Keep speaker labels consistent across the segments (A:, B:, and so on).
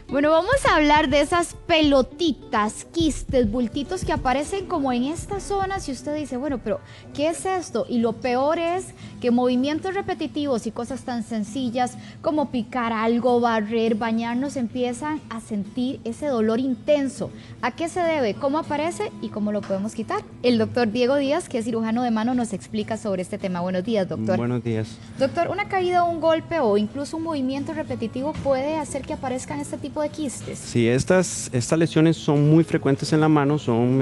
A: Bueno, vamos a hablar de esas pelotitas, quistes, bultitos que aparecen como en esta zona. Si usted dice, bueno, pero ¿qué es esto? Y lo peor es que movimientos repetitivos y cosas tan sencillas como picar algo, barrer, bañarnos, empiezan a sentir ese dolor intenso. ¿A qué se debe? ¿Cómo aparece? ¿Y cómo lo podemos quitar? El doctor Diego Díaz, que es cirujano de mano, nos explica sobre este tema. Buenos días, doctor.
B: Buenos días.
A: Doctor, ¿una caída o un golpe o incluso un movimiento repetitivo puede hacer que aparezcan este tipo de quistes?
B: Sí, estas lesiones son muy frecuentes en la mano, son,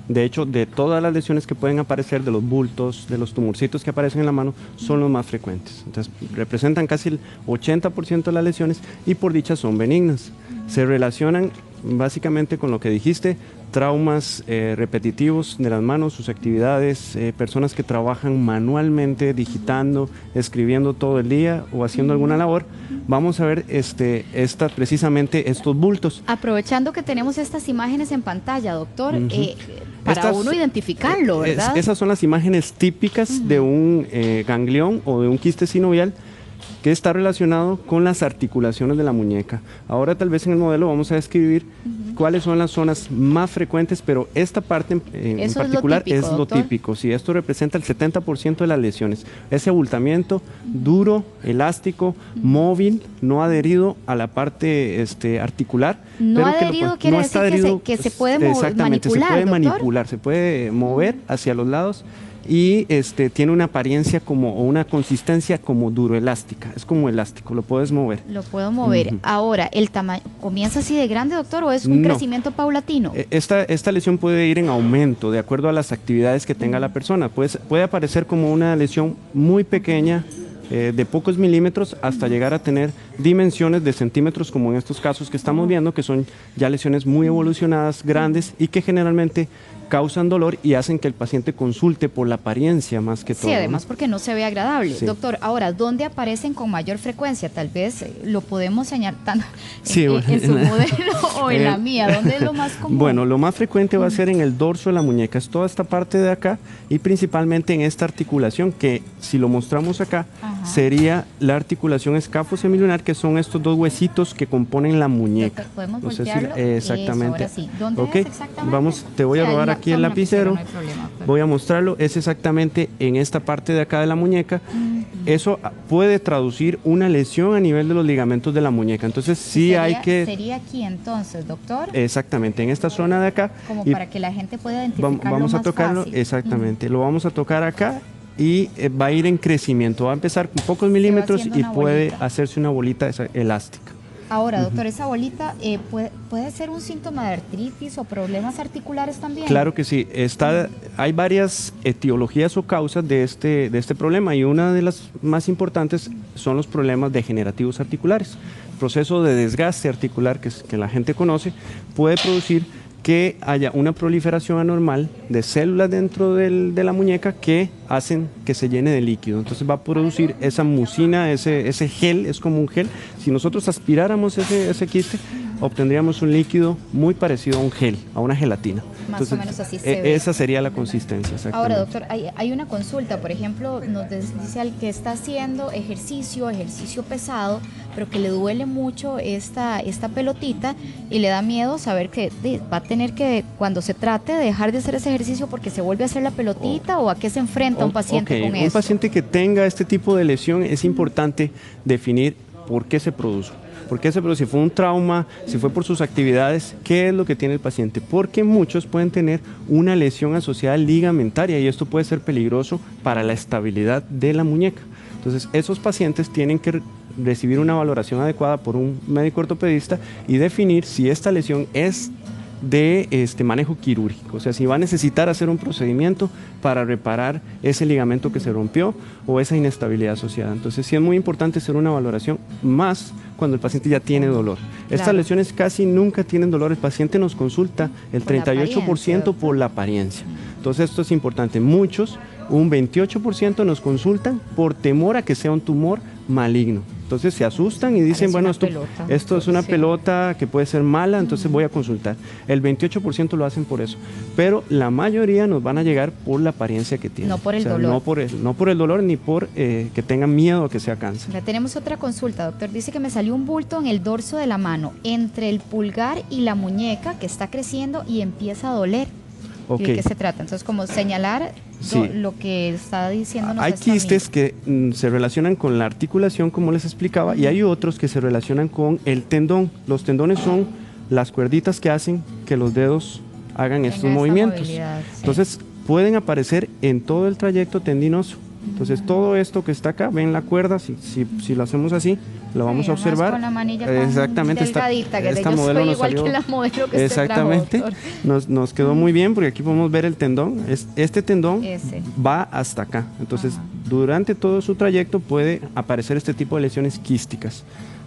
B: de hecho, de todas las lesiones que pueden aparecer, de los bultos, de los tumorcitos que aparecen en la mano, son los más frecuentes. Entonces, representan casi el 80% de las lesiones y por dicha son benignas. Se relacionan básicamente con lo que dijiste, traumas repetitivos de las manos, sus actividades, personas que trabajan manualmente, digitando, escribiendo todo el día o haciendo alguna labor. Vamos a ver precisamente estos bultos.
A: Aprovechando que tenemos estas imágenes en pantalla, doctor, para uno identificarlo, ¿verdad?
B: Esas son las imágenes típicas de un ganglión o de un quiste sinovial que está relacionado con las articulaciones de la muñeca. Ahora tal vez en el modelo vamos a describir cuáles son las zonas más frecuentes, pero esta parte en particular es lo típico. Sí, esto representa el 70% de las lesiones. Ese abultamiento duro, elástico, móvil, no adherido a la parte articular.
A: No adherido quiere decir que se puede
B: exactamente,
A: manipular,
B: se puede
A: doctor.
B: manipular, se puede mover hacia los lados. Y tiene una apariencia o una consistencia como duro, elástica, es como elástico, lo puedes mover.
A: Lo puedo mover. Ahora, ¿el tamaño comienza así de grande, doctor, o es un crecimiento paulatino?
B: Esta lesión puede ir en aumento de acuerdo a las actividades que tenga la persona. Puede aparecer como una lesión muy pequeña, de pocos milímetros, hasta llegar a tener dimensiones de centímetros, como en estos casos que estamos viendo, que son ya lesiones muy evolucionadas, grandes, y que generalmente causan dolor y hacen que el paciente consulte por la apariencia más que todo.
A: Sí, además porque no se ve agradable.
B: Sí.
A: Doctor, ahora, ¿dónde aparecen con mayor frecuencia? Tal vez lo podemos señalar
B: sí,
A: en su modelo o en la mía. ¿Dónde es lo más común?
B: Bueno, lo más frecuente va a ser en el dorso de la muñeca, es toda esta parte de acá y principalmente en esta articulación que, si lo mostramos acá, sería la articulación escáfosemilionar, que son estos dos huesitos que componen la muñeca.
A: ¿Podemos voltearlo?
B: Exactamente.
A: Eso, ahora sí. ¿Dónde es exactamente?
B: Vamos, te voy a robar aquí el lapicero,
A: no hay problema, pero...
B: voy a mostrarlo, es exactamente en esta parte de acá de la muñeca. Eso puede traducir una lesión a nivel de los ligamentos de la muñeca, entonces
A: Sería aquí entonces, doctor.
B: Exactamente, en esta zona de acá.
A: Como para que la gente pueda identificarlo
B: vamos a
A: más
B: tocarlo,
A: fácil.
B: exactamente, lo vamos a tocar acá y va a ir en crecimiento, va a empezar con pocos milímetros y puede hacerse una bolita elástica.
A: Ahora, doctor, esa bolita puede ser un síntoma de artritis o problemas articulares también.
B: Claro que sí. Hay varias etiologías o causas de este problema y una de las más importantes son los problemas degenerativos articulares. El proceso de desgaste articular que la gente conoce puede producir que haya una proliferación anormal de células dentro de la muñeca que hacen que se llene de líquido. Entonces va a producir esa mucina, ese gel, es como un gel. Si nosotros aspiráramos ese quiste, obtendríamos un líquido muy parecido a un gel, a una gelatina.
A: Más o menos así se ve.
B: Esa sería la consistencia, exactamente.
A: Ahora, doctor, hay una consulta, por ejemplo, nos dice al que está haciendo ejercicio pesado, pero que le duele mucho esta pelotita y le da miedo saber que va a tener que, cuando se trate, dejar de hacer ese ejercicio porque se vuelve a hacer la pelotita, o a qué se enfrenta un paciente con eso.
B: Un paciente que tenga este tipo de lesión es importante definir por qué se produjo. ¿Por qué se produce? Si fue un trauma, si fue por sus actividades, ¿qué es lo que tiene el paciente? Porque muchos pueden tener una lesión asociada ligamentaria y esto puede ser peligroso para la estabilidad de la muñeca. Entonces, esos pacientes tienen que recibir una valoración adecuada por un médico ortopedista y definir si esta lesión es de manejo quirúrgico, o sea, si va a necesitar hacer un procedimiento para reparar ese ligamento que se rompió o esa inestabilidad asociada. Entonces sí es muy importante hacer una valoración, más cuando el paciente ya tiene dolor. Claro. Estas lesiones casi nunca tienen dolor, el paciente nos consulta el 38% por la apariencia. Entonces esto es importante, un 28% nos consultan por temor a que sea un tumor maligno. Entonces se asustan y dicen, bueno, esto es una
A: sí.
B: pelota que puede ser mala, entonces voy a consultar. El 28% lo hacen por eso, pero la mayoría nos van a llegar por la apariencia que tienen.
A: No por el dolor.
B: No por el dolor ni por que tengan miedo a que sea cáncer.
A: Ya tenemos otra consulta, doctor. Dice que me salió un bulto en el dorso de la mano, entre el pulgar y la muñeca, que está creciendo y empieza a doler.
B: Okay.
A: ¿De qué se trata? Entonces, como señalar
B: sí.
A: lo que está diciéndonos.
B: Hay quistes que se relacionan con la articulación, como les explicaba, y hay otros que se relacionan con el tendón. Los tendones son las cuerditas que hacen que los dedos hagan estos movimientos. Sí. Entonces, pueden aparecer en todo el trayecto tendinoso. Entonces, todo esto que está acá, ven la cuerda, si lo hacemos así, lo vamos a observar.
A: Con la manilla
B: exactamente,
A: delgadita,
B: esta modelo nos salió,
A: que la modelo que
B: exactamente,
A: usted trajo,
B: nos quedó muy bien porque aquí podemos ver el tendón. Este tendón va hasta acá. Entonces, durante todo su trayecto puede aparecer este tipo de lesiones quísticas.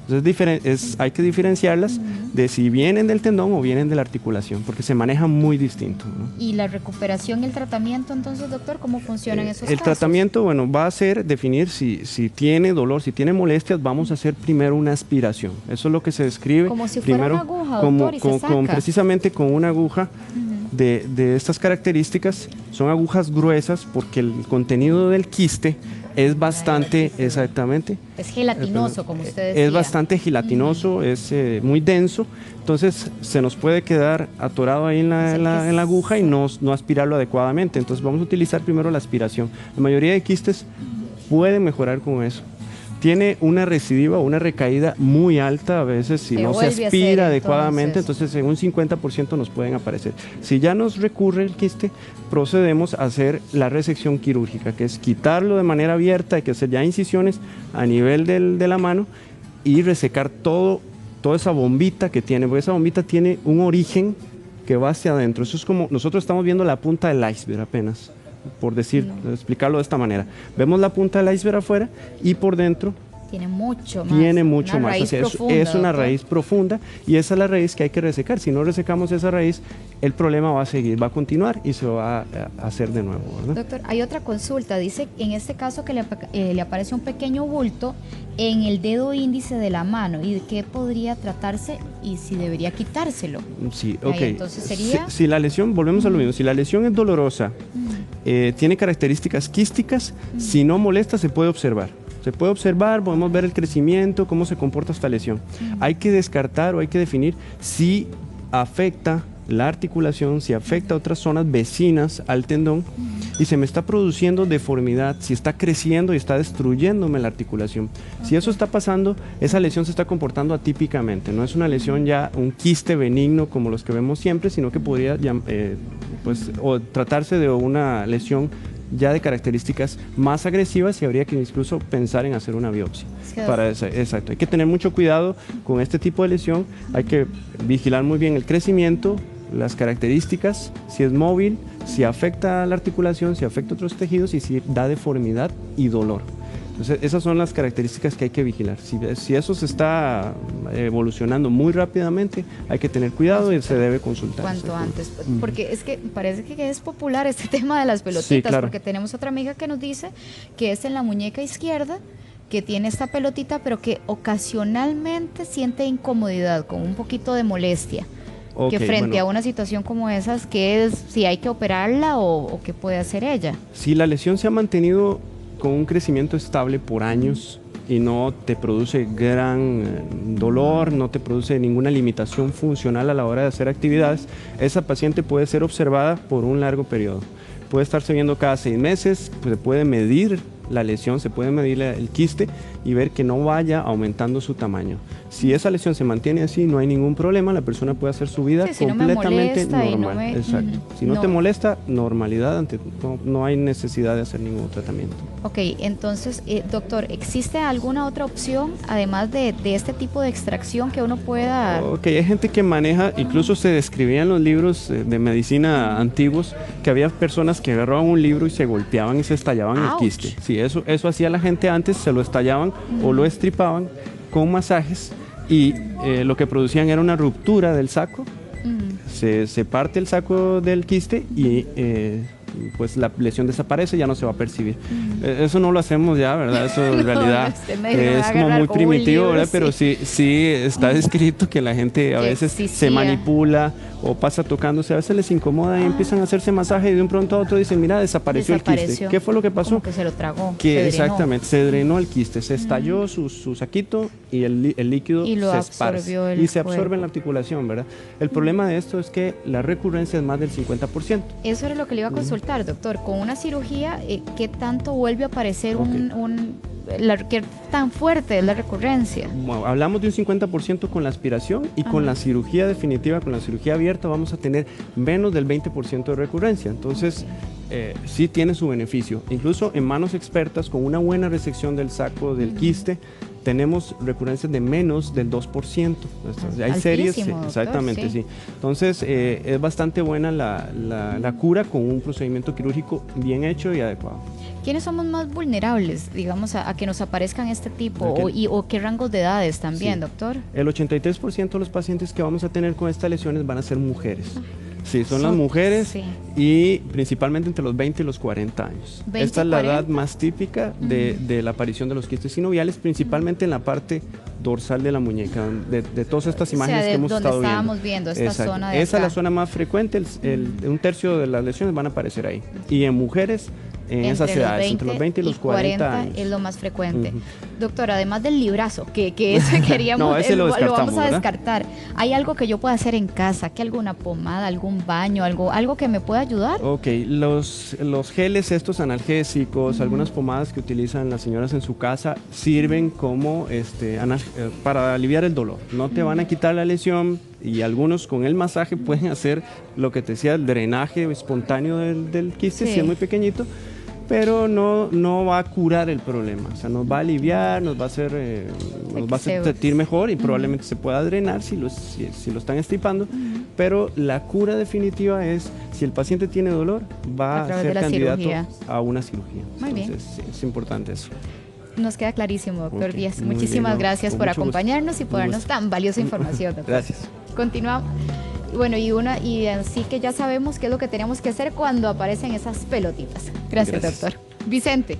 B: Entonces hay que diferenciarlas de si vienen del tendón o vienen de la articulación, porque se maneja muy distinto, ¿no?
A: ¿Y la recuperación y el tratamiento entonces, doctor, cómo funcionan esos casos?
B: El tratamiento, bueno, va a ser definir si tiene dolor, si tiene molestias, vamos a hacer primero una aspiración. Eso es lo que se describe.
A: Como si
B: primero,
A: fuera una aguja, doctor, y se saca.
B: Precisamente con una aguja de estas características. Son agujas gruesas porque el contenido del quiste es bastante, exactamente.
A: Es gelatinoso, como usted decía.
B: Es bastante gelatinoso, es muy denso, entonces se nos puede quedar atorado ahí en la aguja y no aspirarlo adecuadamente. Entonces vamos a utilizar primero la aspiración. La mayoría de quistes pueden mejorar con eso. Tiene una recidiva o una recaída muy alta a veces si no se aspira adecuadamente, entonces en un 50% nos pueden aparecer. Si ya nos recurre el quiste, procedemos a hacer la resección quirúrgica, que es quitarlo de manera abierta, hay que hacer ya incisiones a nivel de la mano y resecar toda esa bombita que tiene, porque esa bombita tiene un origen que va hacia adentro. Eso es como, nosotros estamos viendo la punta del iceberg apenas, por explicarlo de esta manera. Vemos la punta del iceberg afuera y por dentro
A: tiene mucho
B: más. O sea, es una raíz profunda y esa es la raíz que hay que resecar. Si no resecamos esa raíz, el problema va a seguir, va a continuar y se va a hacer de nuevo, ¿verdad?
A: Doctor, hay otra consulta. Dice en este caso que le aparece un pequeño bulto en el dedo índice de la mano. ¿Y de qué podría tratarse y si debería quitárselo?
B: Sí, ok.
A: Entonces sería...
B: Si la lesión, volvemos a lo mismo, si la lesión es dolorosa, tiene características quísticas, si no molesta se puede observar. Se puede observar, podemos ver el crecimiento, cómo se comporta esta lesión. Hay que descartar o hay que definir si afecta la articulación, si afecta a otras zonas vecinas al tendón y se me está produciendo deformidad, si está creciendo y está destruyéndome la articulación. Si eso está pasando, esa lesión se está comportando atípicamente. No es una lesión ya, un quiste benigno como los que vemos siempre, sino que podría o tratarse de una lesión ya de características más agresivas y habría que incluso pensar en hacer una biopsia. Exacto. Hay que tener mucho cuidado con este tipo de lesión, hay que vigilar muy bien el crecimiento, las características, si es móvil, si afecta a la articulación, si afecta a otros tejidos y si da deformidad y dolor. Entonces, esas son las características que hay que vigilar. Si eso se está evolucionando muy rápidamente, hay que tener cuidado y se debe consultar.
A: Cuanto antes, porque es que parece que es popular este tema de las pelotitas,
B: sí, claro.
A: Porque tenemos otra amiga que nos dice que es en la muñeca izquierda, que tiene esta pelotita, pero que ocasionalmente siente incomodidad, con un poquito de molestia. Que frente a una situación como esas, ¿qué es? ¿Si hay que operarla o qué puede hacer ella?
B: Si la lesión se ha mantenido con un crecimiento estable por años y no te produce gran dolor, no te produce ninguna limitación funcional a la hora de hacer actividades, esa paciente puede ser observada por un largo periodo. Puede estarse viendo cada 6 meses, pues se puede medir la lesión, se puede medir el quiste y ver que no vaya aumentando su tamaño. Si esa lesión se mantiene así, no hay ningún problema, la persona puede hacer su vida completamente normal. Exacto. Si no te molesta, normalidad, no hay necesidad de hacer ningún tratamiento.
A: Ok, entonces, doctor, ¿existe alguna otra opción, además de este tipo de extracción que uno pueda...?
B: Ok, hay gente que maneja, incluso se describía en los libros de medicina antiguos, que había personas que agarraban un libro y se golpeaban y se estallaban el quiste. Sí, eso hacía la gente antes, se lo estallaban o lo estripaban con masajes y lo que producían era una ruptura del saco. Se parte el saco del quiste y pues la lesión desaparece, ya no se va a percibir. Eso no lo hacemos ya, ¿verdad? Eso en realidad es como muy primitivo, ¿verdad? Pero sí está descrito que la gente a veces se manipula o pasa tocándose, a veces les incomoda y empiezan a hacerse masaje y de un pronto a otro dicen, mira, desapareció el quiste. ¿Qué fue lo que pasó?
A: Como que se lo tragó.
B: Exactamente, se drenó el quiste, se estalló su saquito y el líquido se esparce y se absorbe en la articulación, ¿verdad? El problema de esto es que la recurrencia es más del 50%.
A: Eso era lo que le iba a consultar, doctor. Con una cirugía, ¿qué tanto vuelve a aparecer qué tan fuerte es la recurrencia?
B: Bueno, hablamos de un 50% con la aspiración y con la cirugía definitiva, con la cirugía abierta, vamos a tener menos del 20% de recurrencia. Entonces, sí tiene su beneficio. Incluso en manos expertas, con una buena resección del saco, del quiste, tenemos recurrencias de menos del 2%. Hay series, exactamente, sí. Entonces, es bastante buena la cura con un procedimiento quirúrgico bien hecho y adecuado.
A: ¿Quiénes somos más vulnerables, digamos, a que nos aparezcan este tipo o qué rangos de edades también, doctor?
B: El 83% de los pacientes que vamos a tener con estas lesiones van a ser mujeres. Sí, son las mujeres y principalmente entre los 20 y los 40 años. Esta es la edad más típica de la aparición de los quistes sinoviales, principalmente en la parte dorsal de la muñeca, de todas estas imágenes que hemos estado viendo.
A: Estábamos viendo esta zona de
B: Esa es la zona más frecuente, un tercio de las lesiones van a aparecer ahí. Y en mujeres, en esas edades, entre los 20 y los 40 años.
A: Es lo más frecuente. Doctor, además del librazo, que ese queríamos,
B: no, ese lo
A: vamos a descartar. ¿Hay algo que yo pueda hacer en casa? ¿Que alguna pomada, algún baño, algo que me pueda ayudar?
B: Ok, los geles estos analgésicos, algunas pomadas que utilizan las señoras en su casa sirven como para aliviar el dolor. No te van a quitar la lesión y algunos con el masaje pueden hacer lo que te decía, el drenaje espontáneo del quiste, si es muy pequeño, pero no va a curar el problema, o sea, nos va a aliviar, nos va a hacer sentir mejor y probablemente se pueda drenar si lo están estipando, pero la cura definitiva es, si el paciente tiene dolor, va a ser candidato a una cirugía. Entonces, sí, es importante eso.
A: Nos queda clarísimo, doctor Díaz. Muchísimas gracias por acompañarnos y por darnos tan valiosa información, doctor.
B: Gracias.
A: Continuamos. Bueno, y así que ya sabemos qué es lo que tenemos que hacer cuando aparecen esas pelotitas. Gracias, doctor. Vicente.